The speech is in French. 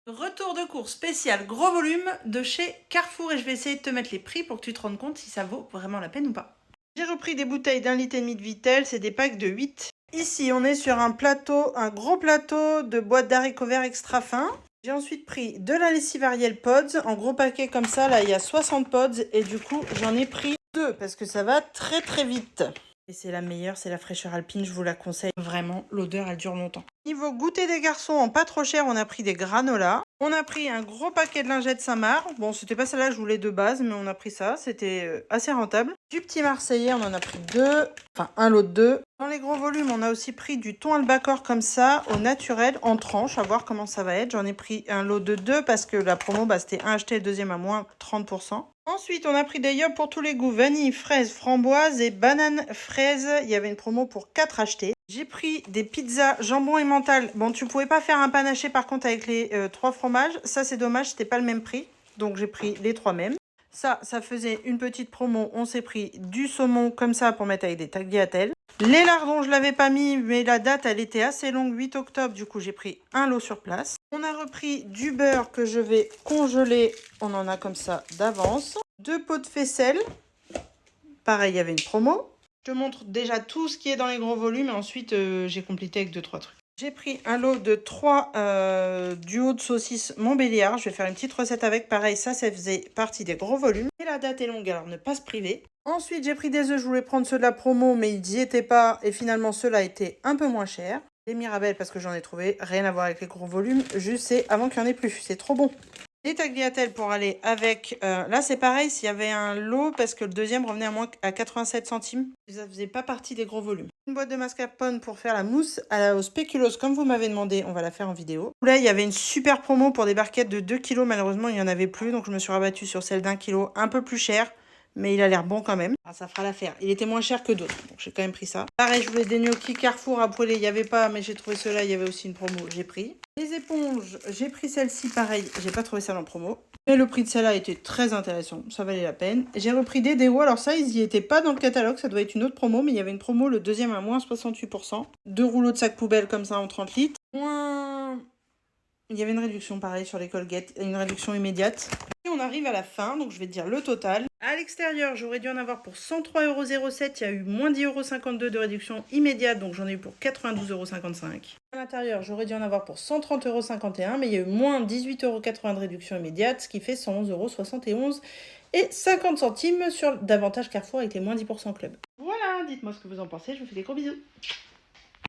Retour de course spécial gros volume de chez Carrefour et je vais essayer de te mettre les prix pour que tu te rendes compte si ça vaut vraiment la peine ou pas. J'ai repris des bouteilles d'1,5 litre de Vittel, c'est des packs de 8. Ici on est sur un plateau, un gros plateau de boîtes d'haricots verts extra fin. J'ai ensuite pris de la lessive Ariel Pods en gros paquet comme ça, là il y a 60 pods et du coup j'en ai pris 2 parce que ça va très très vite. Et c'est la meilleure, c'est la fraîcheur alpine, je vous la conseille. Vraiment, l'odeur, elle dure longtemps. Niveau goûter des garçons, en pas trop cher, on a pris des granolas. On a pris un gros paquet de lingettes Saint-Marc. Bon, c'était pas celle-là que je voulais de base, mais on a pris ça. C'était assez rentable. Du petit Marseillais, on en a pris 2. Enfin, un lot de 2. Dans les gros volumes, on a aussi pris du thon albacore comme ça, au naturel, en tranches. À voir comment ça va être. J'en ai pris un lot de 2 parce que la promo, c'était un acheté, le deuxième à moins 30%. Ensuite, on a pris des yop pour tous les goûts. Vanille, fraise, framboise et banane fraise. Il y avait une promo pour 4 achetés. J'ai pris des pizzas jambon et mental. Bon, tu pouvais pas faire un panaché par contre avec les 3 fromages. Ça, c'est dommage, c'était pas le même prix. Donc, j'ai pris les 3 mêmes. Ça faisait une petite promo. On s'est pris du saumon comme ça pour mettre avec des tagliatelles. Les lardons, je l'avais pas mis, mais la date, elle était assez longue, 8 octobre. Du coup, j'ai pris un lot sur place. On a repris du beurre que je vais congeler. On en a comme ça d'avance. 2 pots de faisselle. Pareil, il y avait une promo. Je te montre déjà tout ce qui est dans les gros volumes et ensuite j'ai complété avec 2-3 trucs. J'ai pris un lot de 3 duos de saucisses Montbéliard. Je vais faire une petite recette avec. Pareil, ça faisait partie des gros volumes. Et la date est longue, alors ne pas se priver. Ensuite, j'ai pris des œufs. Je voulais prendre ceux de la promo, mais ils n'y étaient pas. Et finalement, ceux-là étaient un peu moins chers. Les Mirabelles, parce que j'en ai trouvé. Rien à voir avec les gros volumes. Juste, c'est avant qu'il n'y en ait plus. C'est trop bon. Les tagliatelles pour aller avec... là, c'est pareil, s'il y avait un lot, parce que le deuxième revenait à moins à 87 centimes. Ça faisait pas partie des gros volumes. Une boîte de mascarpone pour faire la mousse au spéculoos, comme vous m'avez demandé. On va la faire en vidéo. Là, il y avait une super promo pour des barquettes de 2 kg. Malheureusement, il n'y en avait plus, donc je me suis rabattue sur celle d'1 kg, un peu plus chère. Mais il a l'air bon quand même. Alors, ça fera l'affaire. Il était moins cher que d'autres, donc j'ai quand même pris ça. Pareil, je voulais des gnocchis Carrefour à brûler. Il n'y avait pas, mais j'ai trouvé ceux-là. Il y avait aussi une promo. J'ai pris. Les éponges, j'ai pris celle-ci, pareil. J'ai pas trouvé ça en promo. Mais le prix de celle-là était très intéressant. Ça valait la peine. J'ai repris des déos. Alors ça, ils y étaient pas dans le catalogue. Ça doit être une autre promo. Mais il y avait une promo, le deuxième à moins 68%. 2 rouleaux de sac poubelle comme ça en 30 litres. Moins... Il y avait une réduction pareil sur les Colgate, une réduction immédiate. Et on arrive à la fin, donc je vais te dire le total. À l'extérieur, j'aurais dû en avoir pour 103,07 €. Il y a eu moins 10,52 € de réduction immédiate, donc j'en ai eu pour 92,55 €. À l'intérieur, j'aurais dû en avoir pour 130,51 €, mais il y a eu moins 18,80 € de réduction immédiate, ce qui fait 111,71 € et 50 centimes sur davantage Carrefour avec les moins 10% club. Voilà, dites-moi ce que vous en pensez, je vous fais des gros bisous.